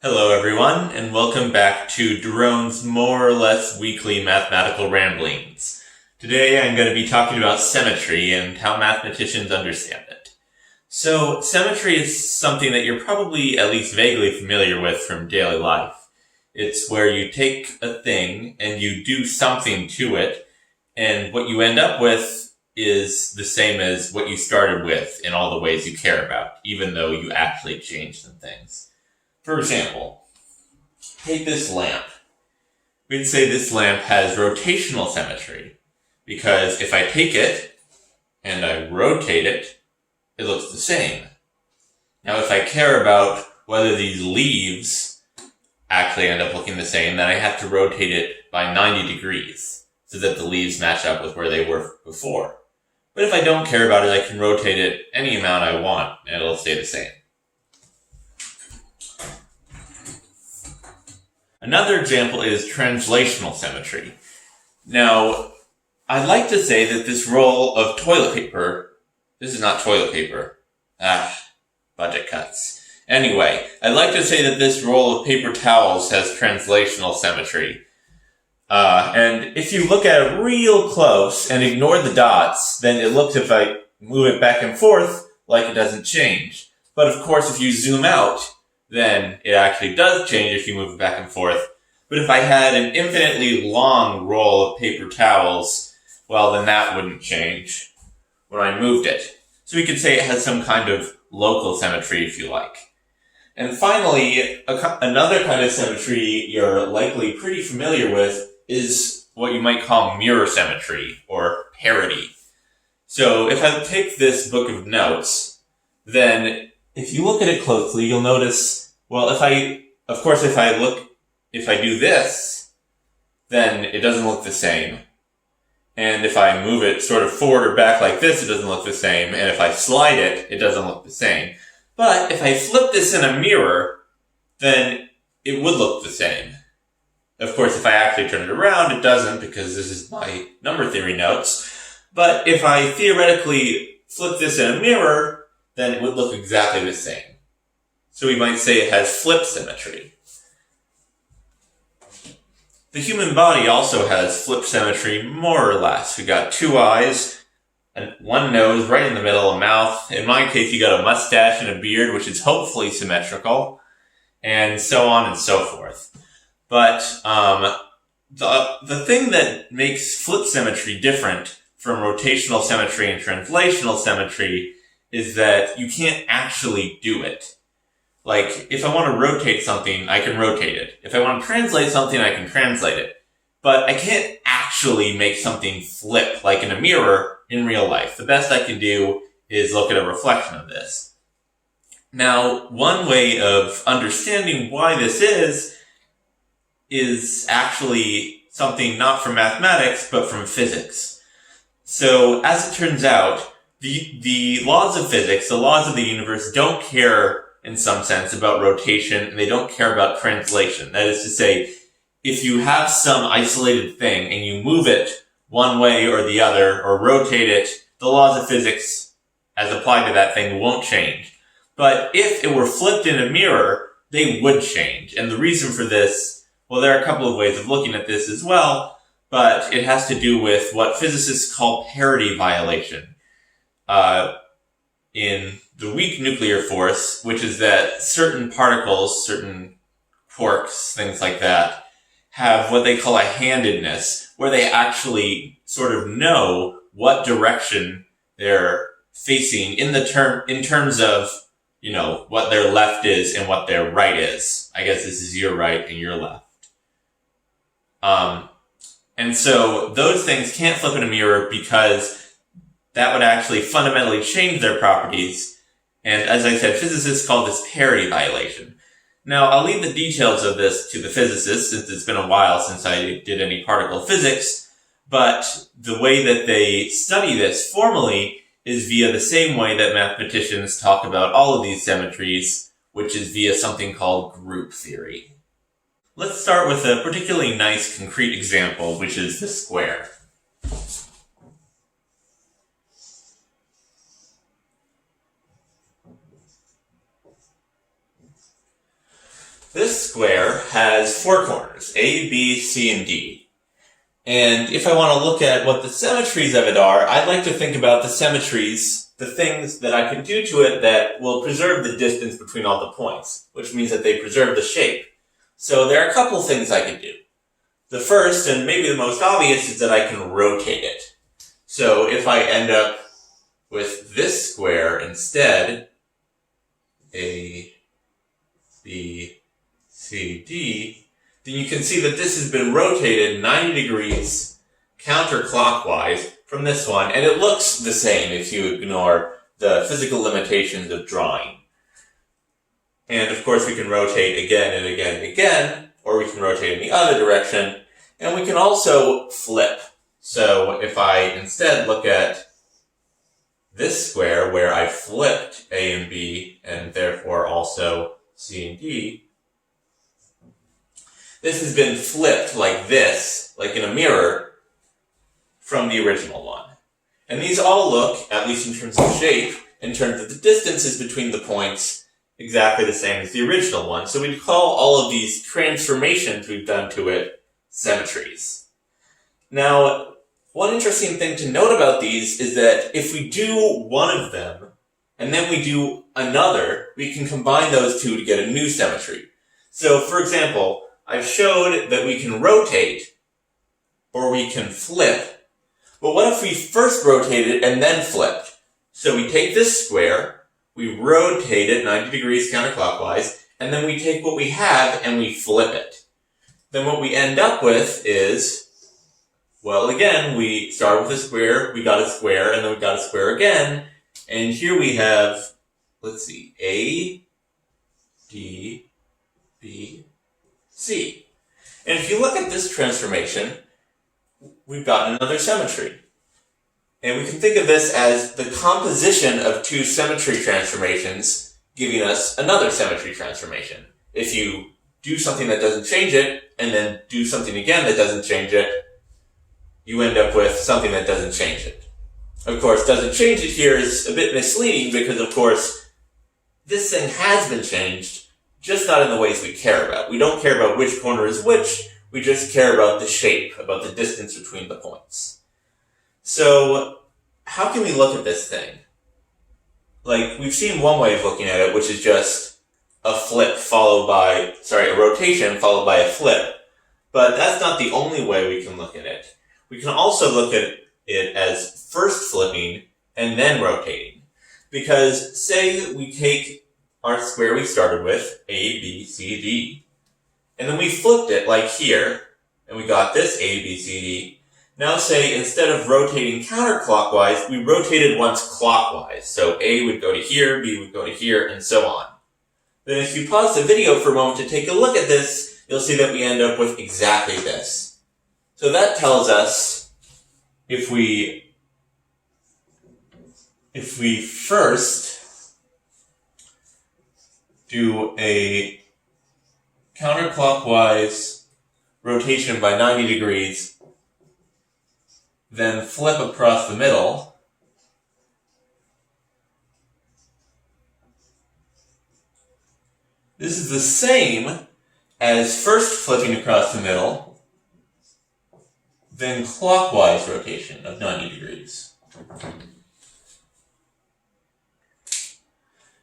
Hello everyone, and welcome back to Daron's more or less weekly mathematical ramblings. Today I'm going to be talking about symmetry and how mathematicians understand it. So, symmetry is something that you're probably at least vaguely familiar with from daily life. It's where you take a thing and you do something to it, and what you end up with is the same as what you started with in all the ways you care about, even though you actually changed some things. For example, take this lamp. We'd say this lamp has rotational symmetry, because if I take it and I rotate it, it looks the same. Now if I care about whether these leaves actually end up looking the same, then I have to rotate it by 90 degrees, so that the leaves match up with where they were before. But if I don't care about it, I can rotate it any amount I want, and it'll stay the same. Another example is translational symmetry. Now, I'd like to say that this roll of toilet paper, this is not toilet paper. Budget cuts. Anyway, I'd like to say that this roll of paper towels has translational symmetry. And if you look at it real close and ignore the dots, then it looks, if I move it back and forth, like it doesn't change. But of course, if you zoom out, then it actually does change if you move it back and forth. But if I had an infinitely long roll of paper towels, well, then that wouldn't change when I moved it. So we could say it has some kind of local symmetry, if you like. And finally, another kind of symmetry you're likely pretty familiar with is what you might call mirror symmetry, or parity. So if I take this book of notes, then if you look at it closely, you'll notice, well, if I do this, then it doesn't look the same. And if I move it sort of forward or back like this, it doesn't look the same. And if I slide it, it doesn't look the same. But if I flip this in a mirror, then it would look the same. Of course, if I actually turn it around, it doesn't, because this is my number theory notes. But if I theoretically flip this in a mirror, then it would look exactly the same. So we might say it has flip symmetry. The human body also has flip symmetry, more or less. We got two eyes, and one nose right in the middle, a mouth. In my case, you got a mustache and a beard, which is hopefully symmetrical, and so on and so forth. But the thing that makes flip symmetry different from rotational symmetry and translational symmetry is that you can't actually do it. Like, if I want to rotate something, I can rotate it. If I want to translate something, I can translate it. But I can't actually make something flip, like in a mirror, in real life. The best I can do is look at a reflection of this. Now, one way of understanding why this is actually something not from mathematics, but from physics. So, as it turns out, the laws of physics, the laws of the universe, don't care, in some sense, about rotation, and they don't care about translation. That is to say, if you have some isolated thing and you move it one way or the other, or rotate it, the laws of physics, as applied to that thing, won't change. But if it were flipped in a mirror, they would change. And the reason for this, well, there are a couple of ways of looking at this as well, but it has to do with what physicists call parity violation. In the weak nuclear force, which is that certain particles, certain quarks, things like that, have what they call a handedness, where they actually sort of know what direction they're facing in terms of, what their left is and what their right is. I guess this is your right and your left. And so those things can't flip in a mirror because that would actually fundamentally change their properties. And as I said, physicists call this parity violation. Now, I'll leave the details of this to the physicists, since it's been a while since I did any particle physics, but the way that they study this formally is via the same way that mathematicians talk about all of these symmetries, which is via something called group theory. Let's start with a particularly nice concrete example, which is the square. This square has 4 corners, A, B, C, and D. And if I want to look at what the symmetries of it are, I'd like to think about the symmetries, the things that I can do to it that will preserve the distance between all the points, which means that they preserve the shape. So there are a couple things I can do. The first, and maybe the most obvious, is that I can rotate it. So if I end up with this square instead, A, B, C, D, then you can see that this has been rotated 90 degrees counterclockwise from this one, and it looks the same if you ignore the physical limitations of drawing. And of course we can rotate again and again and again, or we can rotate in the other direction, and we can also flip. So if I instead look at this square where I flipped A and B, and therefore also C and D, this has been flipped like this, like in a mirror, from the original one. And these all look, at least in terms of shape, in terms of the distances between the points, exactly the same as the original one. So we'd call all of these transformations we've done to it symmetries. Now, one interesting thing to note about these is that if we do one of them, and then we do another, we can combine those two to get a new symmetry. So, for example, I've showed that we can rotate, or we can flip, but what if we first rotated and then flipped? So we take this square, we rotate it 90 degrees counterclockwise, and then we take what we have and we flip it. Then what we end up with is, well, again, we start with a square, we got a square, and then we got a square again, and here we have, let's see, A, D, B, C. And if you look at this transformation, we've got another symmetry. And we can think of this as the composition of two symmetry transformations giving us another symmetry transformation. If you do something that doesn't change it, and then do something again that doesn't change it, you end up with something that doesn't change it. Of course, doesn't change it here is a bit misleading because, of course, this thing has been changed, just not in the ways we care about. We don't care about which corner is which, we just care about the shape, about the distance between the points. So, how can we look at this thing? Like, we've seen one way of looking at it, which is just a rotation followed by a flip. But that's not the only way we can look at it. We can also look at it as first flipping and then rotating. Because, say we take our square we started with, A, B, C, D, and then we flipped it like here, and we got this A, B, C, D. Now say, instead of rotating counterclockwise, we rotated once clockwise. So A would go to here, B would go to here, and so on. Then if you pause the video for a moment to take a look at this, you'll see that we end up with exactly this. So that tells us if we first do a counterclockwise rotation by 90 degrees, then flip across the middle, this is the same as first flipping across the middle, then clockwise rotation of 90 degrees.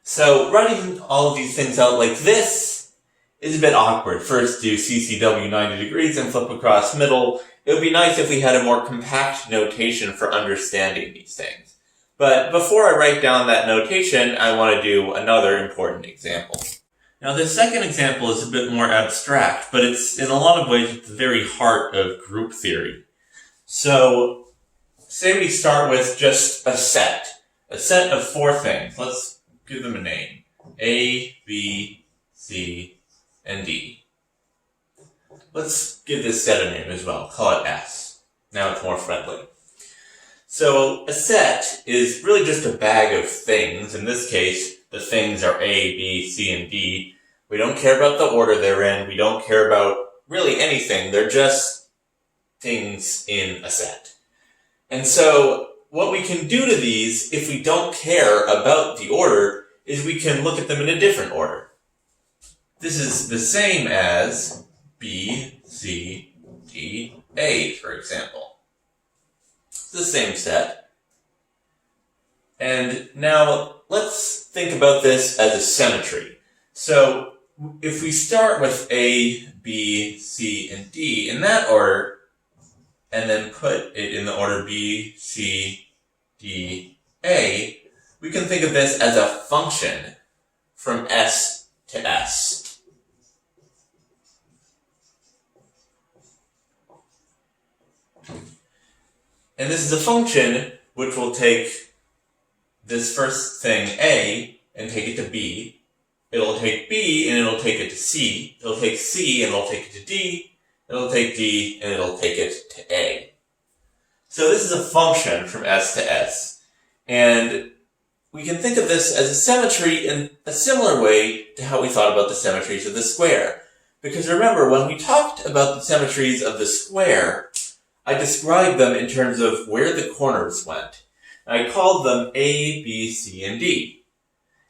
So writing all of these things out like this is a bit awkward. First do CCW 90 degrees and flip across middle. It would be nice if we had a more compact notation for understanding these things. But before I write down that notation, I want to do another important example. Now this second example is a bit more abstract, but it's in a lot of ways at the very heart of group theory. So, say we start with just a set of 4 things. Let's give them a name. A, B, C, and D. Let's give this set a name as well. Call it S. Now it's more friendly. So a set is really just a bag of things. In this case, the things are A, B, C, and D. We don't care about the order they're in. We don't care about really anything. They're just things in a set. And so what we can do to these, if we don't care about the order, is we can look at them in a different order. This is the same as B, C, D, A, for example. It's the same set. And now let's think about this as a symmetry. So if we start with A, B, C, and D in that order, and then put it in the order B, C, D, A, we can think of this as a function from S to S. And this is a function which will take this first thing, A, and take it to B. It'll take B and it'll take it to C. It'll take C and it'll take it to D. It'll take D and it'll take it to A. So this is a function from S to S. And we can think of this as a symmetry in a similar way to how we thought about the symmetries of the square. Because remember, when we talked about the symmetries of the square, I described them in terms of where the corners went. I called them A, B, C, and D.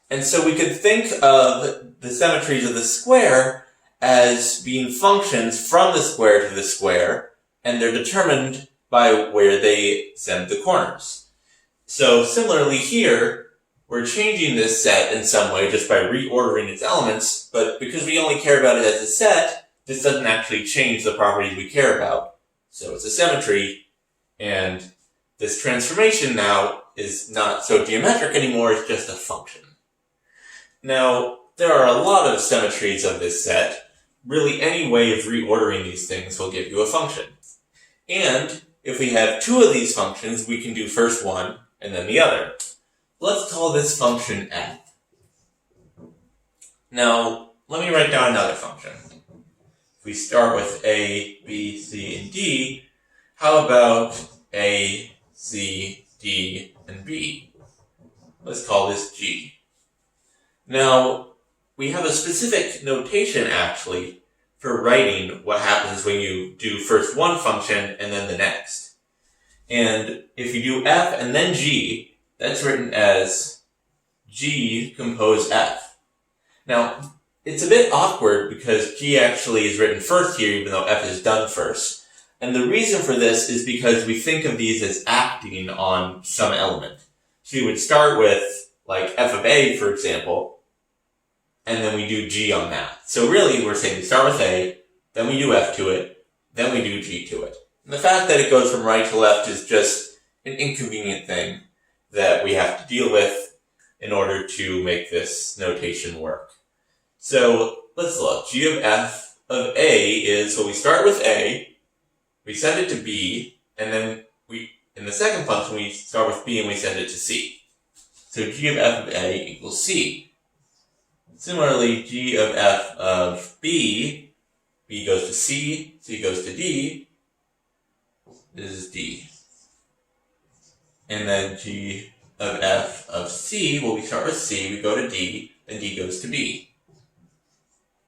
And so we could think of the symmetries of the square as being functions from the square to the square, and they're determined by where they send the corners. So similarly here, we're changing this set in some way just by reordering its elements, but because we only care about it as a set, this doesn't actually change the properties we care about. So it's a symmetry, and this transformation now is not so geometric anymore, it's just a function. Now, there are a lot of symmetries of this set. Really, any way of reordering these things will give you a function. And if we have two of these functions, we can do first one and then the other. Let's call this function f. Now, let me write down another function. If we start with A, B, C, and D, how about A, C, D, and B? Let's call this G. Now, we have a specific notation, actually, for writing what happens when you do first one function and then the next. And if you do f and then g, that's written as g compose f. Now, it's a bit awkward because g actually is written first here, even though f is done first. And the reason for this is because we think of these as acting on some element. So you would start with, like, f of a, for example, and then we do g on that. So really, we're saying we start with a, then we do f to it, then we do g to it. And the fact that it goes from right to left is just an inconvenient thing that we have to deal with in order to make this notation work. So let's look. G of f of a is, well, we start with a, we send it to b, and then in the second function, we start with b and we send it to c. So g of f of a equals c. Similarly, g of f of b, b goes to c, c goes to d, this is d. And then g of f of c, well, we start with c, we go to d, then d goes to b.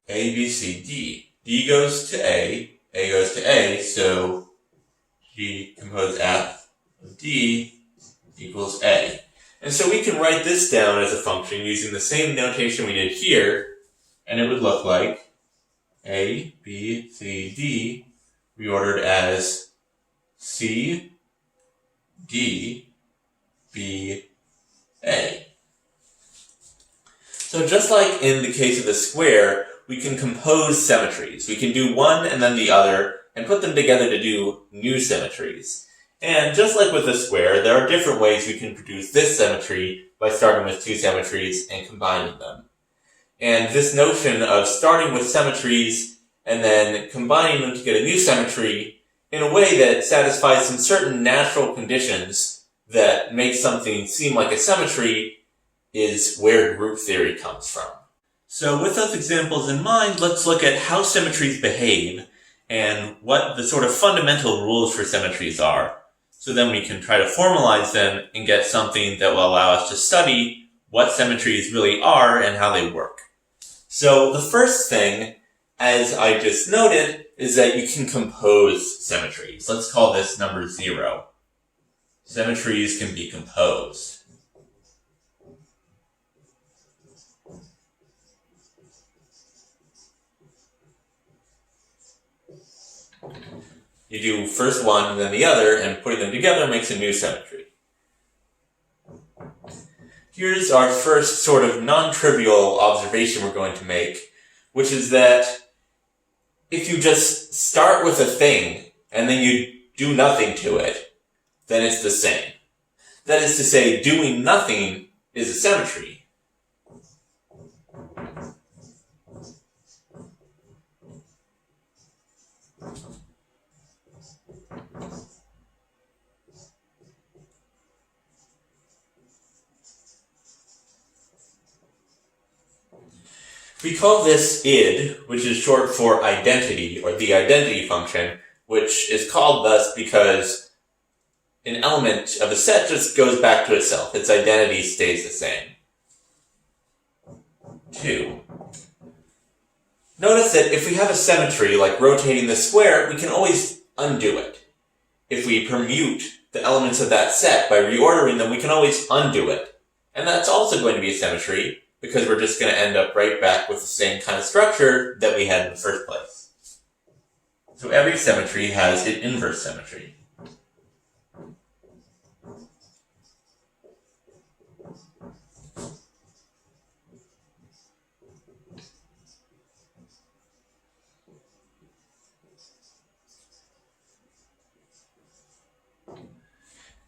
A, B, C, D. D goes to A goes to A, so g compose f of d equals a. And so we can write this down as a function using the same notation we did here, and it would look like A, B, C, D, reordered as C, D, B, A. So just like in the case of the square, we can compose symmetries. We can do one and then the other, and put them together to do new symmetries. And just like with the square, there are different ways we can produce this symmetry by starting with two symmetries and combining them. And this notion of starting with symmetries and then combining them to get a new symmetry in a way that satisfies some certain natural conditions that make something seem like a symmetry is where group theory comes from. So with those examples in mind, let's look at how symmetries behave and what the sort of fundamental rules for symmetries are. So then we can try to formalize them and get something that will allow us to study what symmetries really are and how they work. So the first thing, as I just noted, is that you can compose symmetries. Let's call this number 0. Symmetries can be composed. You do first one and then the other, and putting them together makes a new symmetry. Here's our first sort of non-trivial observation we're going to make, which is that if you just start with a thing and then you do nothing to it, then it's the same. That is to say, doing nothing is a symmetry. We call this id, which is short for identity, or the identity function, which is called thus because an element of a set just goes back to itself. Its identity stays the same. 2. Notice that if we have a symmetry, like rotating the square, we can always undo it. If we permute the elements of that set by reordering them, we can always undo it. And that's also going to be a symmetry, because we're just going to end up right back with the same kind of structure that we had in the first place. So every symmetry has an inverse symmetry.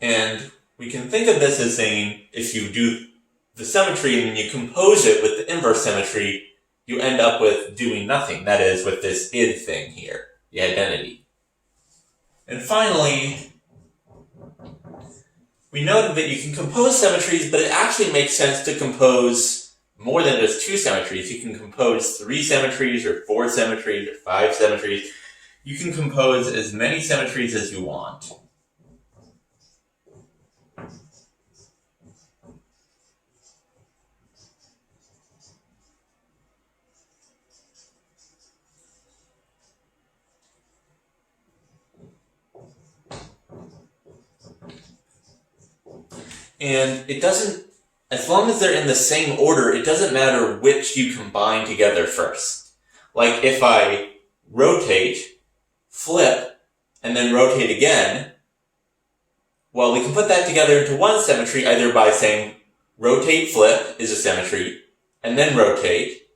And we can think of this as saying, if you do the symmetry and then you compose it with the inverse symmetry, you end up with doing nothing. That is, with this id thing here, the identity. And finally, we noted that you can compose symmetries, but it actually makes sense to compose more than just 2 symmetries. You can compose 3 symmetries, or 4 symmetries, or 5 symmetries. You can compose as many symmetries as you want. And it doesn't, as long as they're in the same order, it doesn't matter which you combine together first. Like if I rotate, flip, and then rotate again, well, we can put that together into one symmetry either by saying rotate, flip is a symmetry, and then rotate,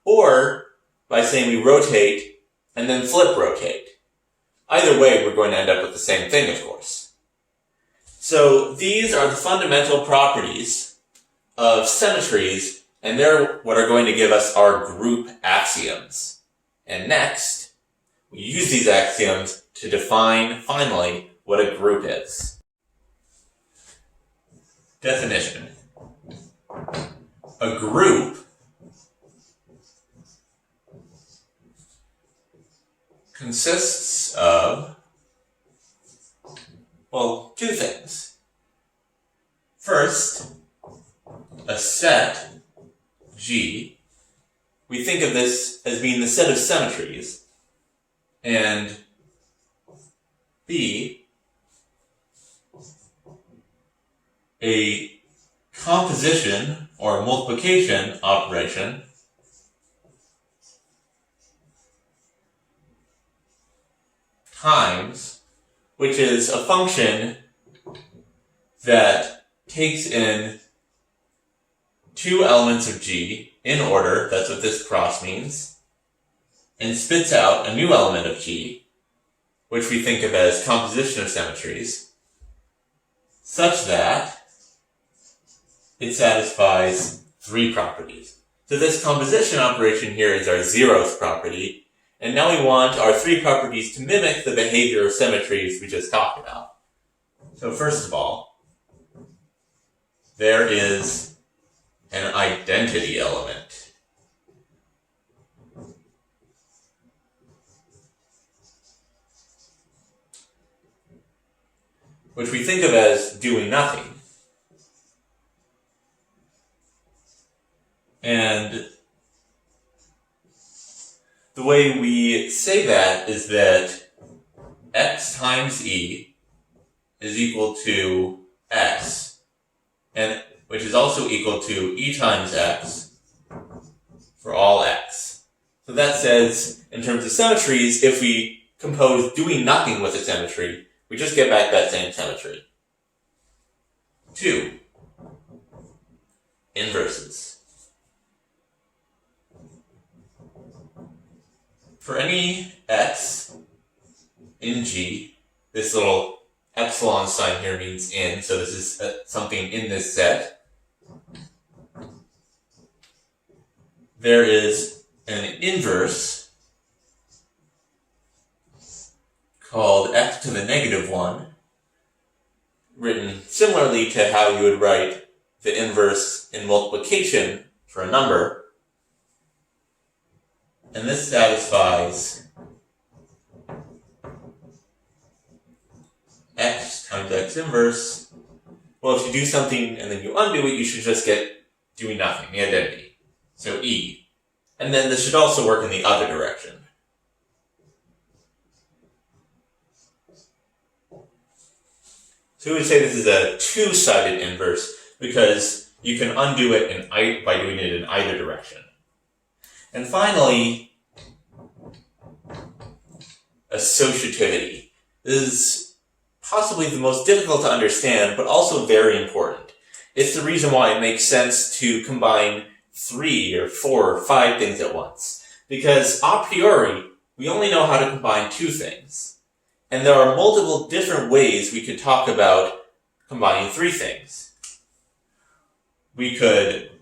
or by saying we rotate, and then flip, rotate. Either way, we're going to end up with the same thing, of course. So these are the fundamental properties of symmetries, and they're what are going to give us our group axioms. And next, we use these axioms to define, finally, what a group is. Definition. A group consists of, well, 2 things. First, a set G. We think of this as being the set of symmetries. And B, a composition or multiplication operation times, which is a function that takes in 2 elements of G in order, that's what this cross means, and spits out a new element of G, which we think of as composition of symmetries, such that it satisfies 3 properties. So this composition operation here is our 0th property, and now we want our 3 properties to mimic the behavior of symmetries we just talked about. So first of all, there is an identity element. Which we think of as doing nothing. And the way we say that is that x times e is equal to x, and which is also equal to e times x for all x. So that says, in terms of symmetries, if we compose doing nothing with a symmetry, we just get back that same symmetry. 2. Inverses. For any x in G, this little epsilon sign here means in, so this is something in this set. There is an inverse called x to the negative 1, written similarly to how you would write the inverse in multiplication for a number. And this satisfies x times x inverse. Well, if you do something and then you undo it, you should just get doing nothing, the identity. So E. And then this should also work in the other direction. So we would say this is a two-sided inverse because you can undo it by doing it in either direction. And finally, associativity. This is possibly the most difficult to understand, but also very important. It's the reason why it makes sense to combine 3 or 4 or 5 things at once. Because a priori, we only know how to combine 2 things. And there are multiple different ways we could talk about combining 3 things. We could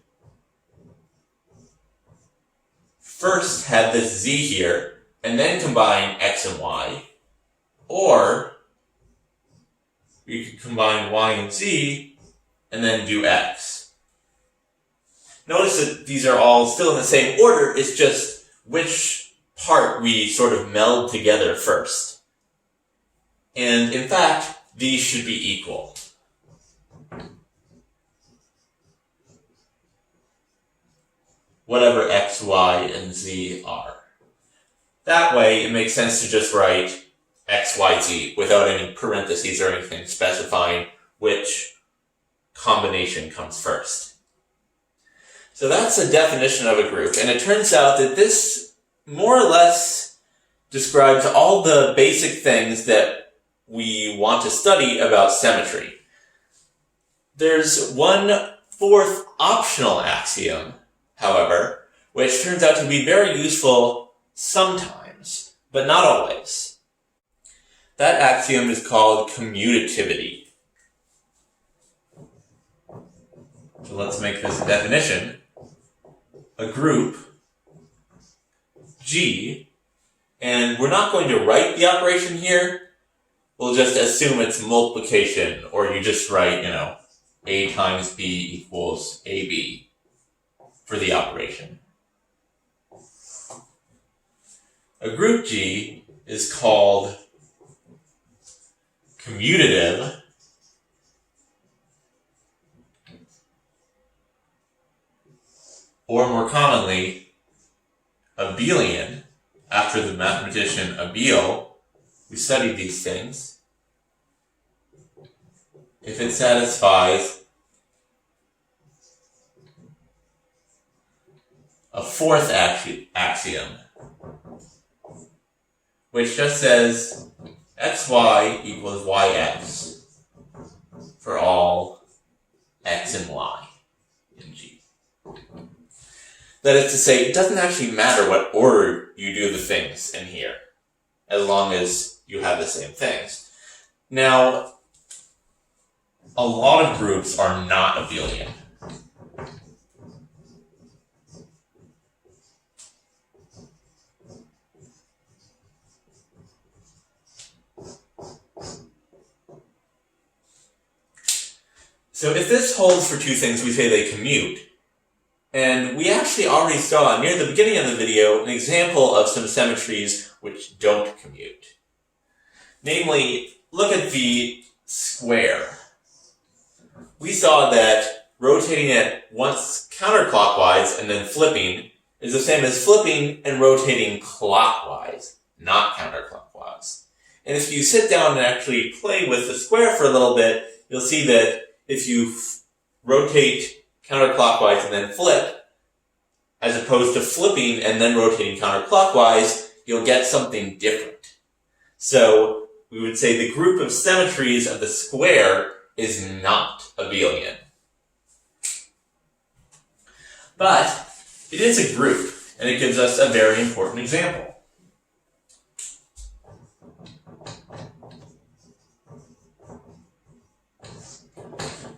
first have this z here, and then combine x and y. Or we could combine y and z, and then do x. Notice that these are all still in the same order, it's just which part we sort of meld together first. And in fact, these should be equal. Whatever x, y, and z are. That way, it makes sense to just write x, y, z without any parentheses or anything specifying which combination comes first. So that's a definition of a group, and it turns out that this more or less describes all the basic things that we want to study about symmetry. There's one fourth optional axiom, however, which turns out to be very useful sometimes, but not always. That axiom is called commutativity. So let's make this a definition. A group, G, and we're not going to write the operation here. We'll just assume it's multiplication, or you just write, A times B equals AB for the operation. A group G is called commutative or more commonly, abelian, after the mathematician Abel. We studied these things. If it satisfies a fourth axiom, which just says xy equals yx for all x and y in G. That is to say, it doesn't actually matter what order you do the things in here, as long as you have the same things. Now, a lot of groups are not abelian. So if this holds for 2 things, we say they commute. And we actually already saw near the beginning of the video an example of some symmetries which don't commute. Namely, look at the square. We saw that rotating it once counterclockwise and then flipping is the same as flipping and rotating clockwise, not counterclockwise. And if you sit down and actually play with the square for a little bit, you'll see that if you rotate counterclockwise and then flip, as opposed to flipping and then rotating counterclockwise, you'll get something different. So we would say the group of symmetries of the square is not abelian. But it is a group, and it gives us a very important example.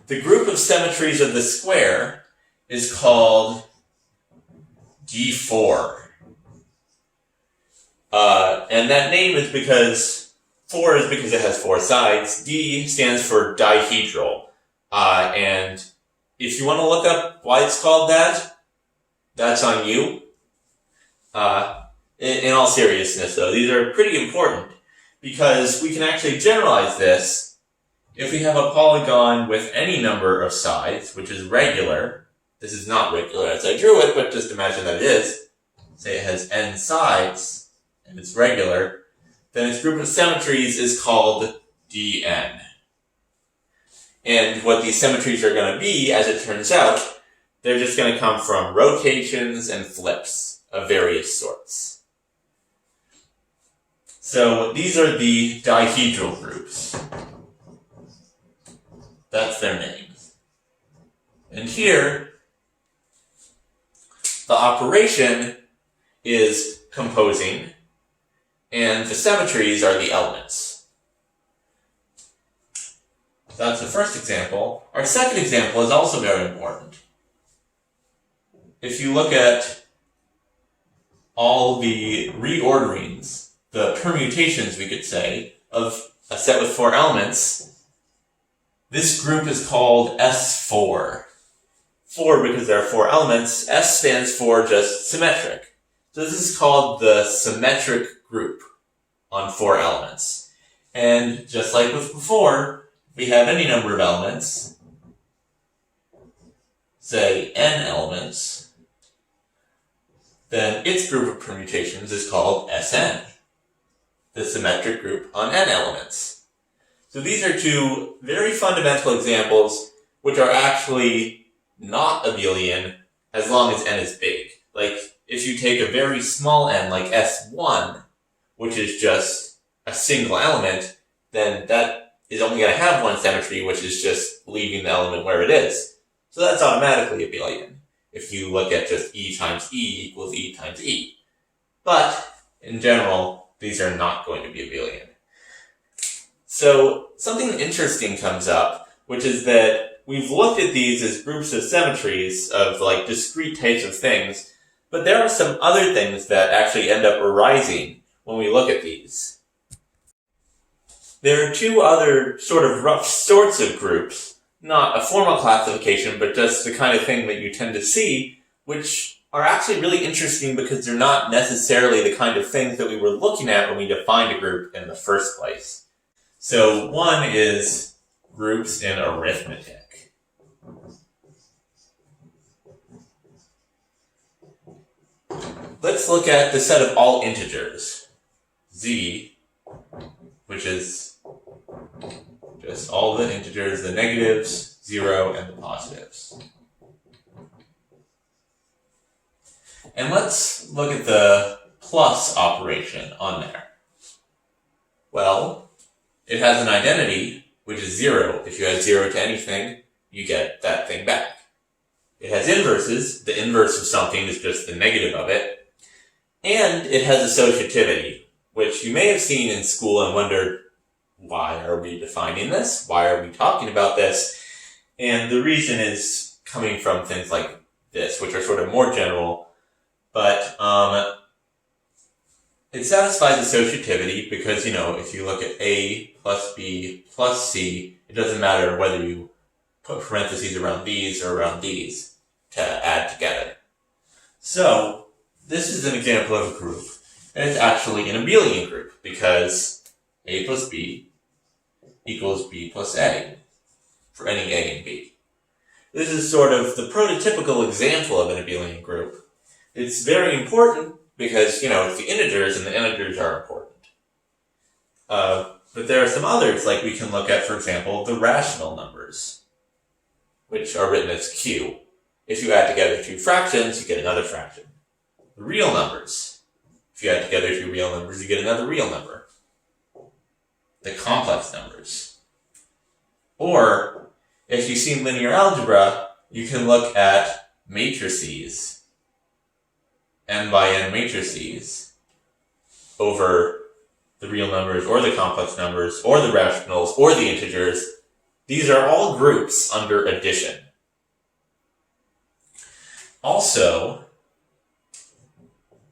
The group of symmetries of the square is called D4. And that name is because 4 is because it has 4 sides. D stands for dihedral. And if you want to look up why it's called that, that's on you. In all seriousness, though, these are pretty important because we can actually generalize this if we have a polygon with any number of sides, which is regular. This is not regular as I drew it, but just imagine that it is. Say it has n sides, and it's regular, then its group of symmetries is called Dn. And what these symmetries are going to be, as it turns out, they're just going to come from rotations and flips of various sorts. So these are the dihedral groups. That's their names. And here, the operation is composing, and the symmetries are the elements. So that's the first example. Our second example is also very important. If you look at all the reorderings, the permutations, we could say, of a set with 4 elements, this group is called S4. 4 because there are 4 elements. S stands for just symmetric. So this is called the symmetric group on 4 elements. And just like with before, we have any number of elements, say n elements, then its group of permutations is called Sn, the symmetric group on n elements. So these are 2 very fundamental examples which are actually not abelian as long as n is big. Like, if you take a very small n, like S1, which is just a single element, then that is only going to have one symmetry, which is just leaving the element where it is. So that's automatically abelian, if you look at just E times E equals E times E. But, in general, these are not going to be abelian. So, something interesting comes up, which is that we've looked at these as groups of symmetries of, like, discrete types of things, but there are some other things that actually end up arising when we look at these. There are 2 other sort of rough sorts of groups, not a formal classification, but just the kind of thing that you tend to see, which are actually really interesting because they're not necessarily the kind of things that we were looking at when we defined a group in the first place. So one is groups in arithmetic. Let's look at the set of all integers, z, which is just all the integers, the negatives, 0, and the positives. And let's look at the plus operation on there. Well, it has an identity, which is 0. If you add 0 to anything, you get that thing back. It has inverses. The inverse of something is just the negative of it. And it has associativity, which you may have seen in school and wondered, why are we defining this? Why are we talking about this? And the reason is coming from things like this, which are sort of more general, but it satisfies associativity because, if you look at A plus B plus C, it doesn't matter whether you put parentheses around these or around these to add together. So, this is an example of a group, and it's actually an abelian group because A plus B equals B plus A for any A and B. This is sort of the prototypical example of an abelian group. It's very important because, it's the integers, and the integers are important. But there are some others, like we can look at, for example, the rational numbers, which are written as Q. If you add together 2 fractions, you get another fraction. The real numbers. If you add together 2 real numbers, you get another real number. the complex numbers. Or, if you see linear algebra, you can look at matrices, n by n matrices, over the real numbers, or the complex numbers, or the rationals, or the integers. These are all groups under addition. Also,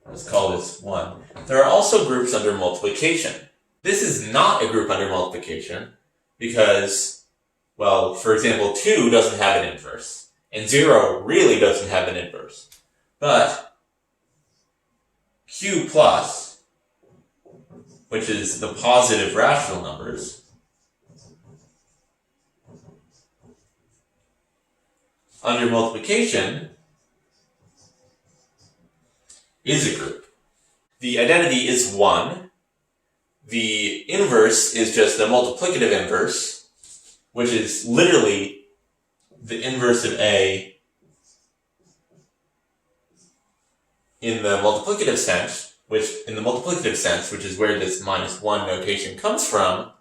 let's call this 1. There are also groups under multiplication. This is not a group under multiplication because, well, for example, 2 doesn't have an inverse, and 0 really doesn't have an inverse. But q plus, which is the positive rational numbers, under multiplication is a group. The identity is 1. The inverse is just the multiplicative inverse, which is literally the inverse of A in the multiplicative sense, which is where this -1 notation comes from,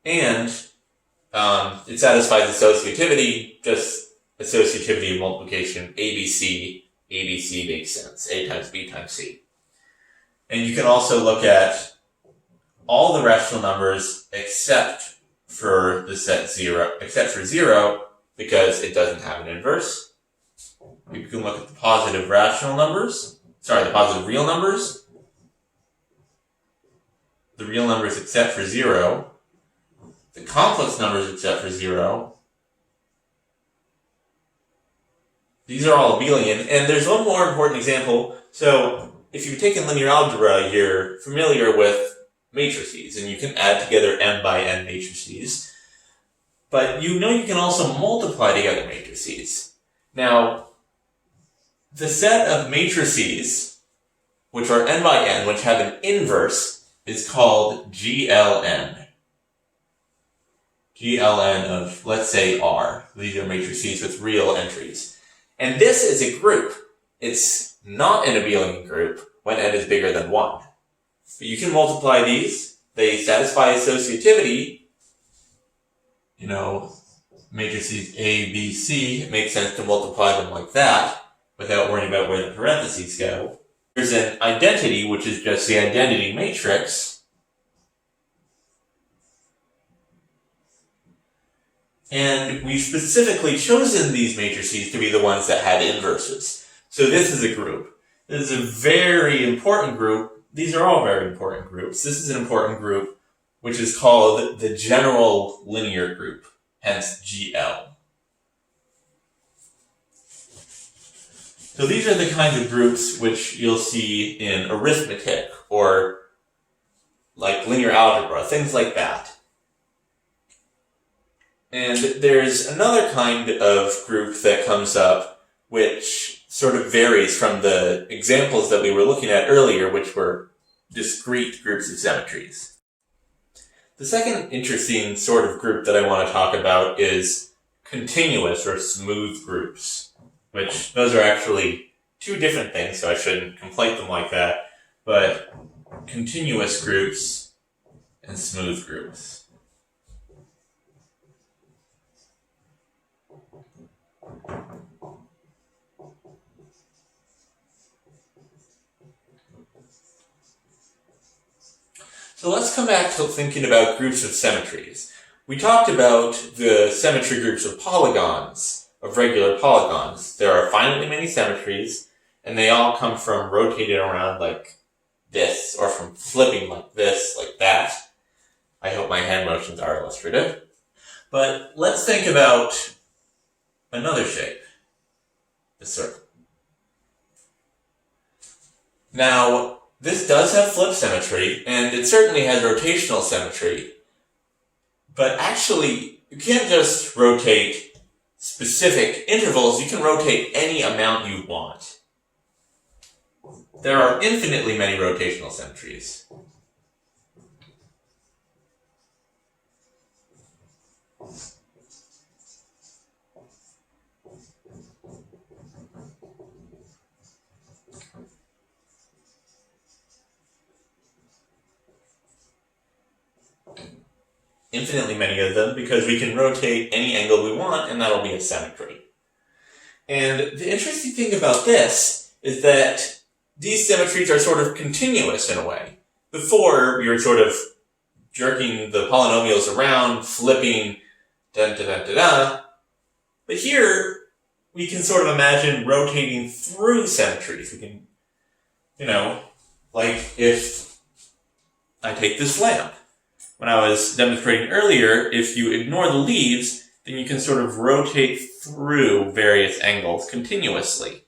and it satisfies associativity, just associativity of multiplication, ABC makes sense, A times B times C. And you can also look at all the rational numbers except for the set 0, except for 0, because it doesn't have an inverse. You can look at the positive rational numbers, the positive real numbers, the real numbers except for 0, the complex numbers except for 0. These are all abelian, and there's one more important example. So, if you've taken linear algebra, you're familiar with matrices, and you can add together m by n matrices. But you know you can also multiply together matrices. Now, the set of matrices, which are n by n, which have an inverse, is called GLN. GLN of, let's say, R. These are matrices with real entries. And this is a group. It's not an abelian group when n is bigger than 1. But you can multiply these. They satisfy associativity. You know, matrices A, B, C. It makes sense to multiply them like that without worrying about where the parentheses go. There's an identity, which is just the identity matrix. And we've specifically chosen these matrices to be the ones that had inverses. So this is a group. This is a very important group. These are all very important groups. This is an important group, which is called the general linear group, hence GL. So these are the kinds of groups which you'll see in arithmetic or like linear algebra, things like that. And there's another kind of group that comes up which sort of varies from the examples that we were looking at earlier, which were discrete groups of symmetries. The second interesting sort of group that I want to talk about is continuous or smooth groups, which those are actually two different things, so I shouldn't conflate them like that, but continuous groups and smooth groups. So let's come back to thinking about groups of symmetries. We talked about the symmetry groups of polygons, of regular polygons. There are finitely many symmetries, and they all come from rotating around like this, or from flipping like this, like that. I hope my hand motions are illustrative. But let's think about another shape, the circle. Now, this does have flip symmetry, and it certainly has rotational symmetry. But actually, you can't just rotate specific intervals, you can rotate any amount you want. There are infinitely many rotational symmetries. infinitely many of them because we can rotate any angle we want, and that'll be a symmetry. And the interesting thing about this is that these symmetries are sort of continuous in a way. Before, we were sort of jerking the polynomials around, flipping, da-da-da-da-da. But here, we can sort of imagine rotating through symmetries. We can, like if I take this lamp. When I was demonstrating earlier, if you ignore the leaves, then you can sort of rotate through various angles continuously.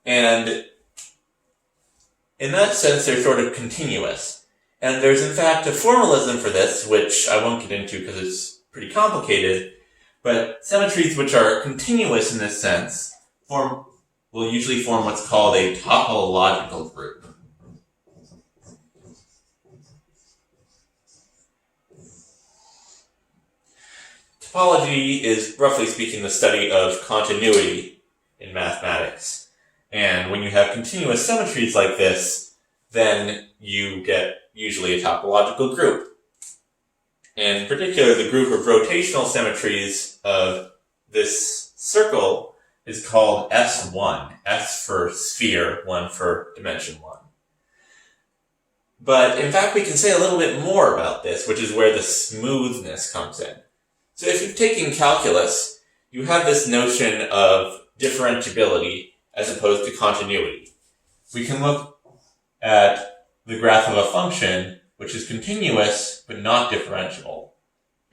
And in that sense, they're sort of continuous. And there's in fact a formalism for this, which I won't get into because it's pretty complicated, but symmetries which are continuous in this sense will usually form what's called a topological group. Topology is, roughly speaking, the study of continuity in mathematics. And when you have continuous symmetries like this, then you get usually a topological group. In particular, the group of rotational symmetries of this circle is called S1. S for sphere, 1 for dimension 1. But in fact, we can say a little bit more about this, which is where the smoothness comes in. So if you've taken calculus, you have this notion of differentiability as opposed to continuity. We can look at the graph of a function which is continuous but not differentiable.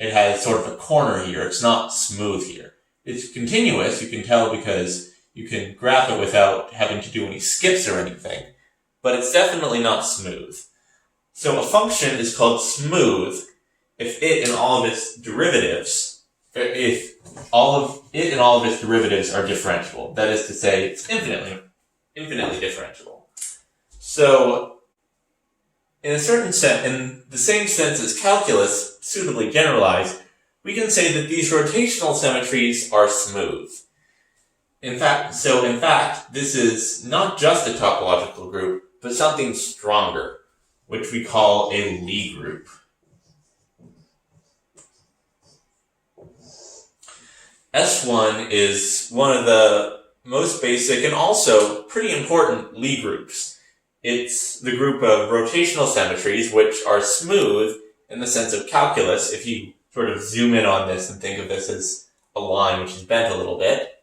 It has sort of a corner here. It's not smooth here. It's continuous, you can tell because you can graph it without having to do any skips or anything, but it's definitely not smooth. So a function is called smooth if it and all of its derivatives, if all of it and all of its derivatives are differentiable. That is to say, it's infinitely differentiable. So, in a certain sense, in the same sense as calculus, suitably generalized, we can say that these rotational symmetries are smooth. In fact, this is not just a topological group, but something stronger, which we call a Lie group. S1 is one of the most basic and also pretty important Lie groups. It's the group of rotational symmetries which are smooth in the sense of calculus, if you sort of zoom in on this and think of this as a line which is bent a little bit.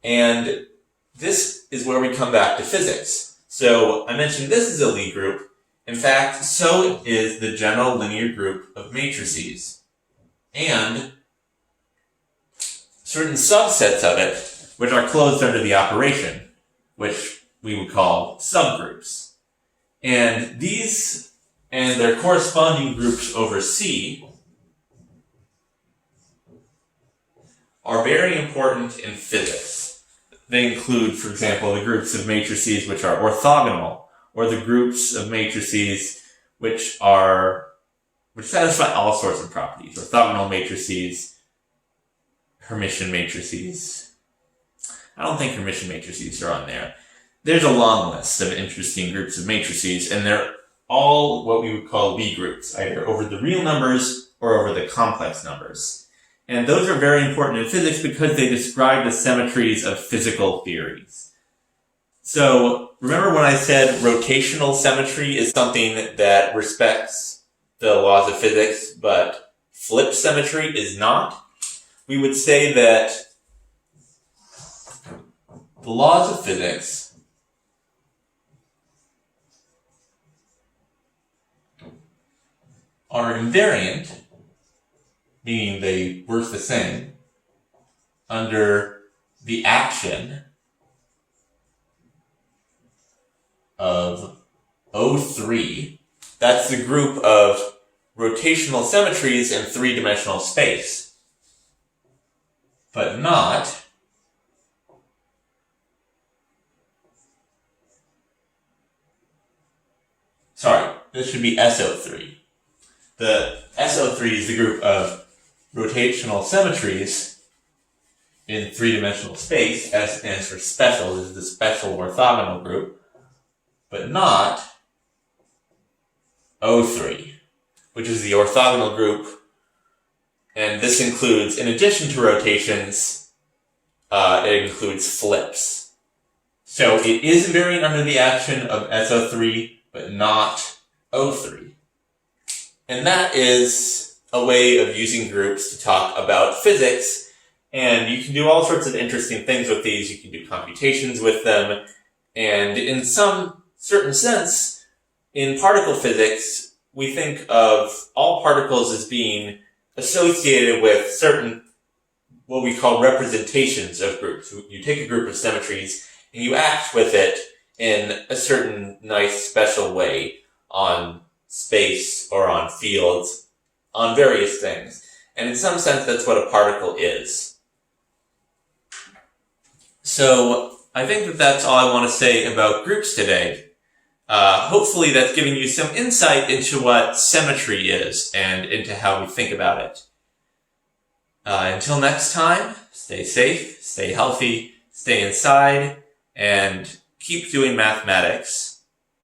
And this is where we come back to physics. So I mentioned this is a Lie group. In fact, so is the general linear group of matrices. And certain subsets of it, which are closed under the operation, which we would call subgroups. And these and their corresponding groups over C are very important in physics. They include, for example, the groups of matrices which are orthogonal, or the groups of matrices which satisfy all sorts of properties. Orthogonal matrices, Hermitian matrices. I don't think Hermitian matrices are on there. There's a long list of interesting groups of matrices, and they're all what we would call Lie groups, either over the real numbers or over the complex numbers. And those are very important in physics because they describe the symmetries of physical theories. So, remember when I said rotational symmetry is something that respects the laws of physics, but flipped symmetry is not? We would say that the laws of physics are invariant, meaning they work the same, under the action of O3. That's the group of rotational symmetries in three-dimensional space. But not this should be SO3. The SO3 is the group of rotational symmetries in three-dimensional space. S stands for special. This is the special orthogonal group. But not O3, which is the orthogonal group. And this includes, in addition to rotations, it includes flips. So it is invariant under the action of SO3, but not O3. And that is a way of using groups to talk about physics. And you can do all sorts of interesting things with these. You can do computations with them. And in some certain sense, in particle physics, we think of all particles as being associated with certain, what we call representations of groups. You take a group of symmetries and you act with it in a certain nice special way on space or on fields, on various things. And in some sense, that's what a particle is. So I think that that's all I want to say about groups today. Hopefully that's giving you some insight into what symmetry is and into how we think about it. Until next time, stay safe, stay healthy, stay inside, and keep doing mathematics.